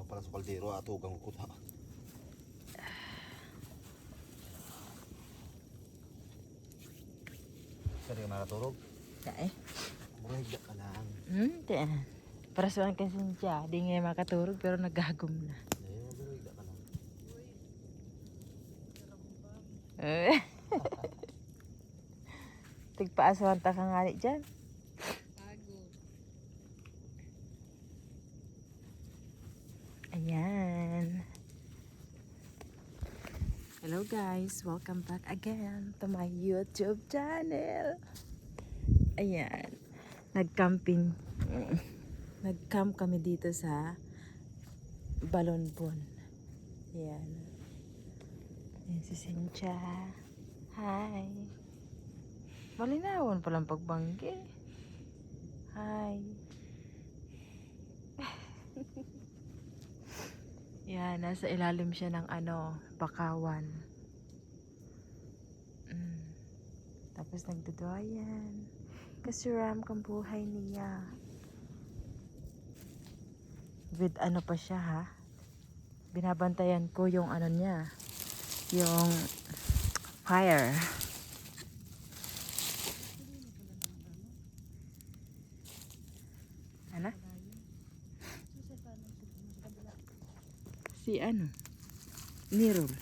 pala sa kaldero at hugang kuta. Sari ka nakatulog? Kaya Murahigda ka lang. tiyan. Parasuan kasi siya. Di nga makaturog pero nagagom na. Ayun, murahigda ka lang. Tigpaasuhan ta ka nga dyan. Ayan. Hello guys, welcome back again to my YouTube channel. Ayan. Nag-camping. Nag-camp kami dito sa Balonbon. Ayan. Ayan si Cynthia. Hi. Malinawan palang pagbanggi. Hi. Yan, nasa ilalim siya ng bakawan. Tapos nagduduayan. Kasuram kang buhay niya. With pa siya ha. Binabantayan ko yung niya. Yung fire. Ano? Si Nirol.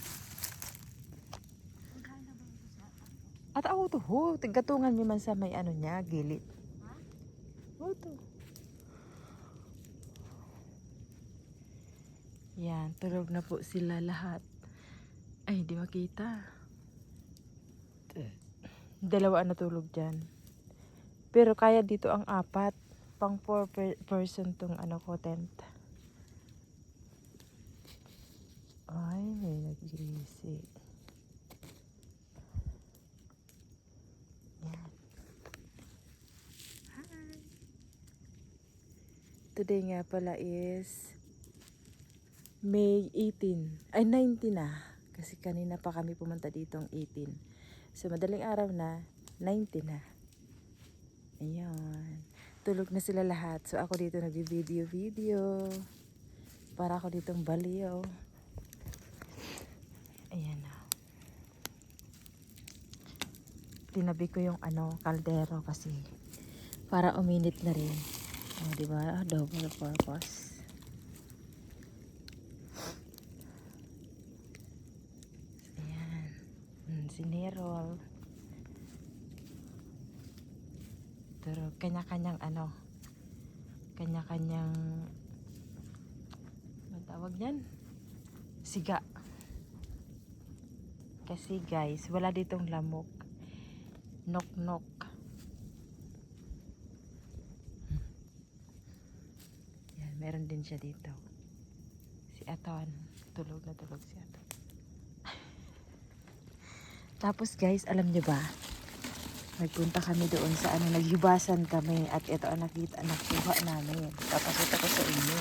At ako to ho, tigatungan niyo man sa may niya, gilid. Ha? To. Yan, tulog na po sila lahat. Ay, hindi makita. Dalawa na tulog dyan. Pero kaya dito ang 4. Pang 4 person tong ko tent. Ay, may nag-iisi. Yan. Hi. Today nga pala is May 18. Ay, 19 na. Kasi kanina pa kami pumunta dito ang 18. So, madaling araw na, 19 na. Ayan. Tulog na sila lahat. So, ako dito nag-video. Para ako ditong baliw. Ayan na. Tinabi ko yung kaldero kasi para uminit na rin. O, diba? Double purpose. Ayan. Si Nerol. Pero kanya-kanyang kanya-kanyang ano tawag yan? Siga. Kasi guys, wala ditong lamok. Nok-nok. Yan, meron din siya dito. Si Aton. Tulog na tulog si Aton. Tapos guys, alam nyo ba? Nagpunta kami doon sa naghibasan kami at ito ang nakuha namin. Tapos ito ko sa inyo.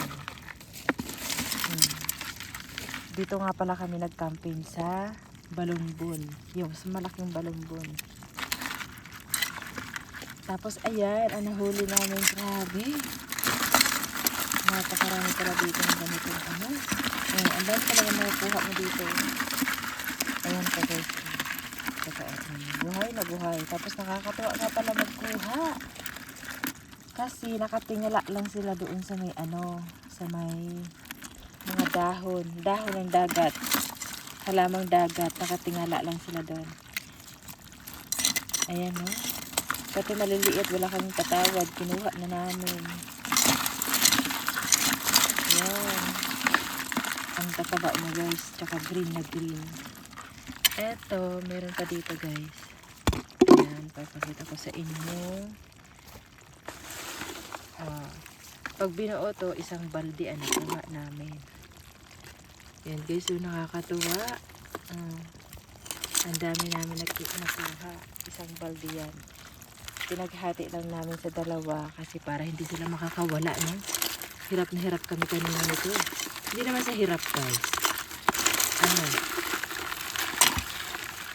Dito nga pala kami nag-camping sa Balonbon. Yung malaking Balonbon. Tapos ayan, ang nahuli namin. Grabe. Napakarami pala dito ng ganitong Ayan, ang dami pala yung nakuha mo dito. Ayan pa guys. Buhay na buhay. Tapos nakakatuwa nga pala magkuha. Kasi nakatingala lang sila doon sa may sa may mga dahon ng dagat. Halamang dagat, nakatingala lang sila doon. Ayan o. Pati maliliit, wala kaming patawad. Kinuha na namin. Ayan. Ang tataba na guys. Tsaka green na green. Eto, meron pa dito guys. Ayan, papakita ko sa inyo. Pag binuo to, isang balde kuha namin. Ayan guys, so nakakatuwa. Ang dami namin nakuha. Isang balde yan. Pinaghati lang namin sa dalawa kasi para hindi sila makakawala, no? Hirap na hirap kami kanina nito. Hindi naman sa hirap guys.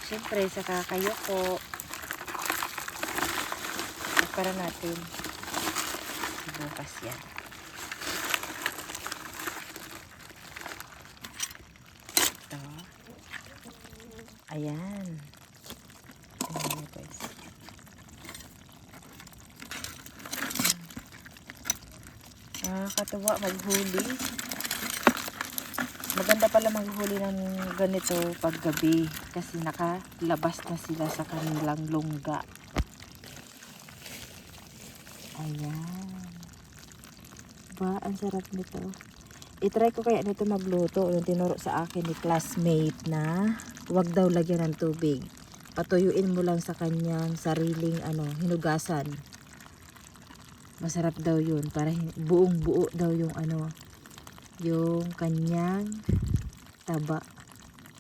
Siyempre, sa kakayoko. Para natin bukas yan. Ayan. Tingnan nyo guys. Nakakatuwa maghuli. Maganda pala maghuli ng ganito pag gabi kasi nakalabas na sila sa kanilang lungga. Ayan. Ba, ang sarap nito. I-try ko kaya nito magluto. Yung tinuro sa akin ni classmate na huwag daw lagyan ng tubig. Patuyuin mo lang sa kanyang sariling hinugasan. Masarap daw yun. Para buong buo daw yung yung kanyang taba.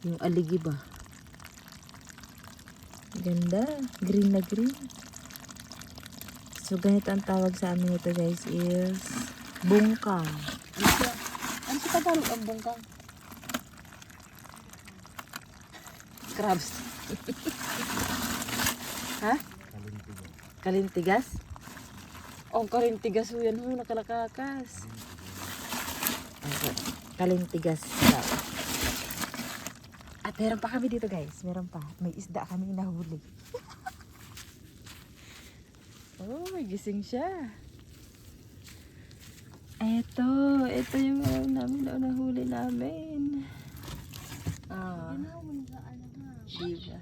Yung aligi ba. Ganda. Green na green. So ganito ang tawag sa amin ito guys is bungkang. Ano sa Tagalog ang bungkang? Crabs. Ha? Kalintigan. Kalintigas? Oh, kalintigas ho yan ho, nakalakakas. Okay. Kalintigas daw. At meron pa kami dito guys, meron pa. May isda kami nahuli. Oh, may gising siya. Ito yung nahuli namin. Ah, diba?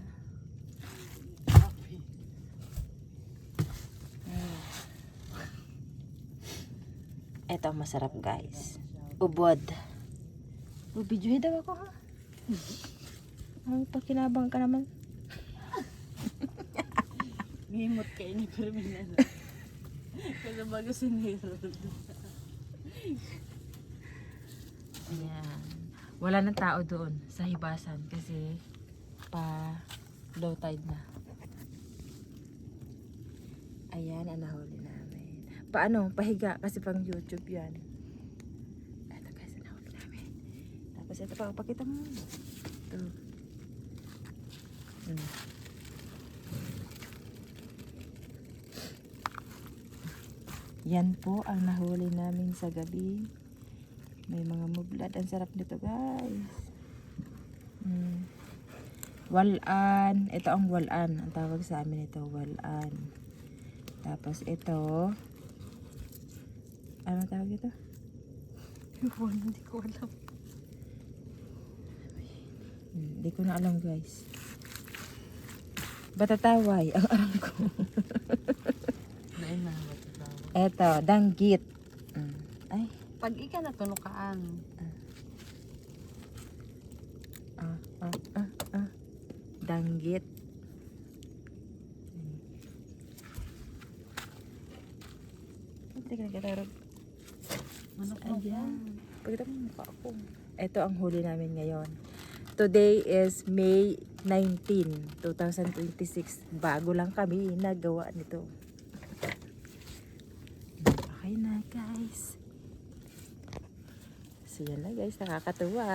Ito ang masarap guys. Ubod. Videohin daw ako ha. Ang pakinabang ka naman. Ngimot kayo ni Perminan. Kasi bago sinira. Ayan. Wala nang tao doon sa hibasan kasi pa low tide na. Ayan ang nahuli namin. Paano? Pahiga kasi pang YouTube yan. Ito guys ang nahuli namin. Tapos ito pa, pakita mo. Ito. Yan po ang nahuli namin sa gabi. May mga mublad. Ang sarap nito guys. Walan. Ito ang walan. Ang tawag sa amin ito, walan. Tapos ito. Ano tawag ito? Hindi ko alam. Hindi ko na alam guys. Batataway ang alam ko. Nain na matatawa. Ito, danggit. Ay. Pag ika na tunukaan. Danggit. Tingnan ka tarog. Manok Ayan. Pagkita mo mukha ako. Ito ang huli namin ngayon. Today is May 19, 2026. Bago lang kami nagawa nito. Okay na guys. So yan na guys, nakakatuwa.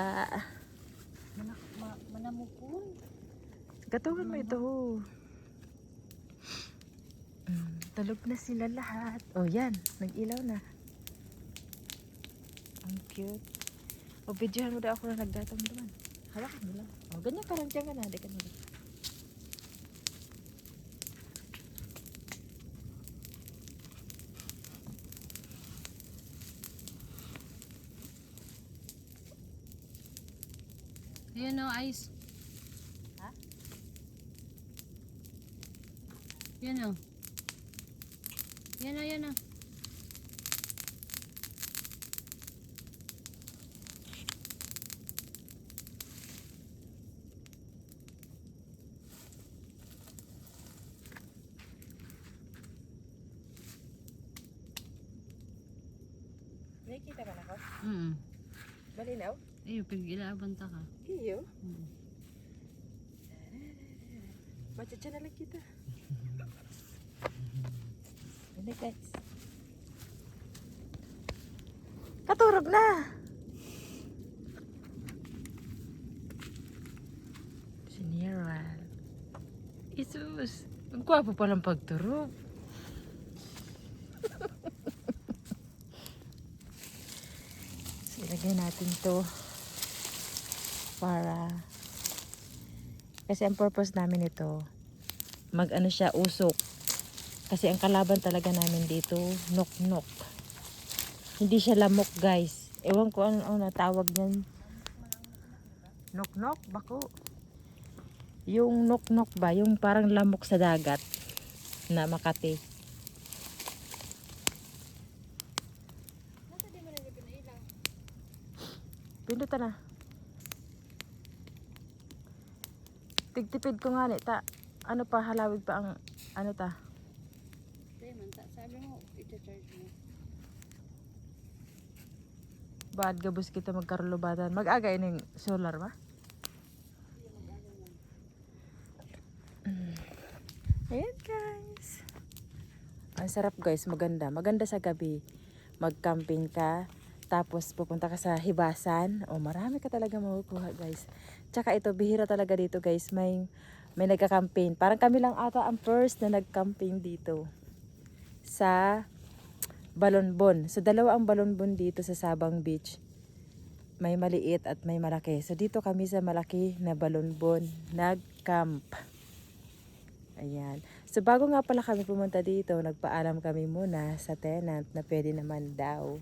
Manamupon. Katungan mo ito. Tulog na sila lahat. Oh yan, nag-ilaw na. Ang cute. O videohan mo daw ako na nagdatang naman. Hawakan mo lang. O ganyan parang dyan ka na. Di ka na. Ayan o, ice. Ha? Yan o. Yan o, yan o. Nakikita ka na ko? Malinaw? Iyo, pag-ilaban ta ka. Iyo. Machat na lang kita. Ano guys? Katurog na! Siniral. Isus! Ang gwapo palang pagturog. So, ilagay natin to para Kasi ang purpose namin ito, mag-ano siya, usok. Kasi ang kalaban talaga namin dito, nok-nok. Hindi siya lamok guys. Ewan ko ano natawag niyan. Nok-nok, bako. Yung nok-nok ba, yung parang lamok sa dagat na Makati. Pindutan na. Tigtipid ko nga ni ta. Ano pa halawig pa ang ano ta? Sabi mo, ita-charge mo. Bad gabos kita magkarulubatan. Mag-aga ining solar ba? Ayan guys. Ang sarap guys, maganda. Maganda sa gabi. Mag-camping ka. Tapos pupunta ka sa hibasan. O marami ka talaga makukuha guys. Tsaka ito, bihira talaga dito guys. May nagka-camping. Parang kami lang ata ang first na nag-camping dito. Sa Balonbon. So dalawa ang Balonbon dito sa Sabang Beach. May maliit at may malaki. So dito kami sa malaki na Balonbon nag-camp. Ayan. So bago nga pala kami pumunta dito, nagpaalam kami muna sa tenant na pwede naman daw.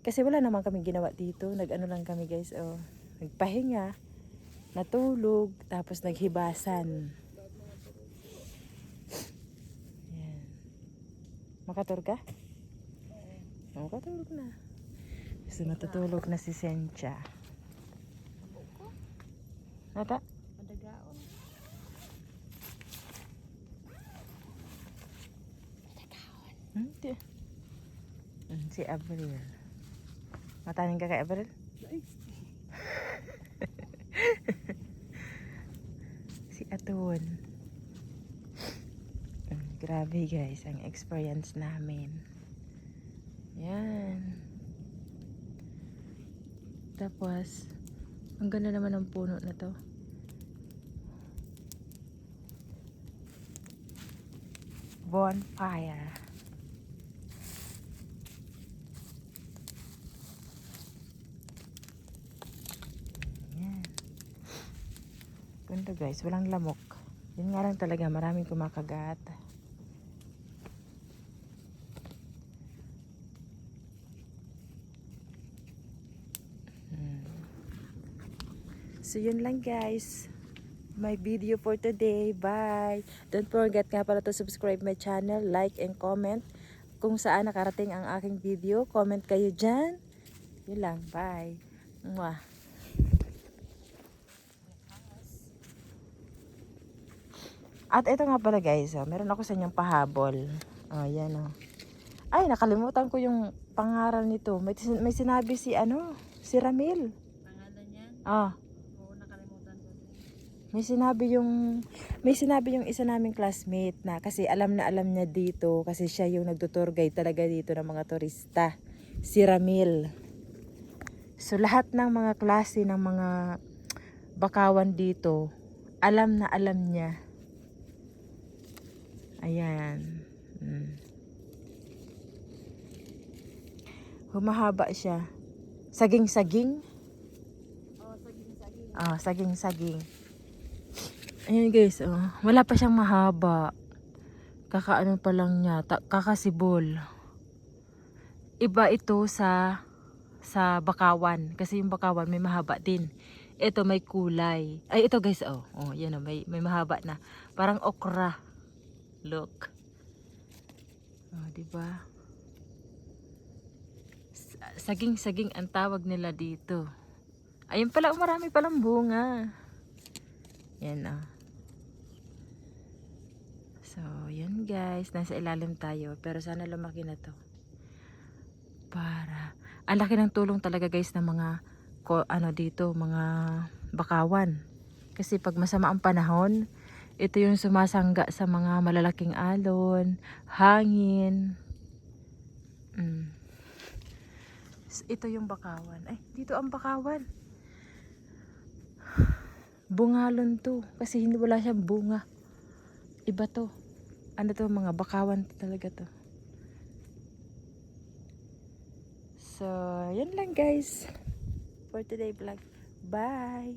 Kasi wala naman kami ginawa dito. Nag-ano lang kami guys. Oh, nagpahinga, natulog, tapos naghibasan. Ayan. Makatur ka? Makatulog na. So natutulog na si Sencha. Nata? Madagaon. Hindi. Si Abril. Mataning ka kay Abril? Si Aton. Grabe guys, ang experience namin. Yan. Tapos, ang ganda naman ng puno na to. Bonfire. Yan. Ganda guys, walang lamok. Yun nga lang talaga, maraming kumakagat. So yun lang guys, my video for today. Bye! Don't forget nga pala to subscribe my channel, like and comment kung saan nakarating ang aking video. Comment kayo dyan. Yun lang, bye! Mwah! At ito nga pala guys, meron ako sa inyong pahabol. Yan o. Ay, nakalimutan ko yung pangaral nito. May sinabi si si Ramil. Pangalan niyan? Oo, nakalimutan ko din. May sinabi yung isa naming classmate na kasi alam na alam niya dito kasi siya yung nagtutour guide talaga dito ng mga turista. Si Ramil. So lahat ng mga klase ng mga bakawan dito, alam na alam niya. Ayan. Humahaba siya. Saging-saging. Saging-saging. Ayan guys, wala pa siyang mahaba. Kakaano pa lang niya, kakasibol. Iba ito sa bakawan. Kasi yung bakawan may mahaba din. Ito may kulay. Ay, ito guys, yan may mahaba na. Parang okra. Look. Diba? Saging-saging ang tawag nila dito. Ayun pala, marami palang bunga. Yan So, yan guys. Nasa ilalim tayo. Pero sana lumaki na to. Ang laki ng tulong talaga guys ng mga dito, mga bakawan. Kasi pag masama ang panahon, ito yung sumasangga sa mga malalaking alon, hangin. Ito yung bakawan. Ay, dito ang bakawan. Bungalon to. Kasi hindi wala siyang bunga. Iba to. Ano to, mga bakawan talaga to. So, yan lang guys. For today vlog. Bye!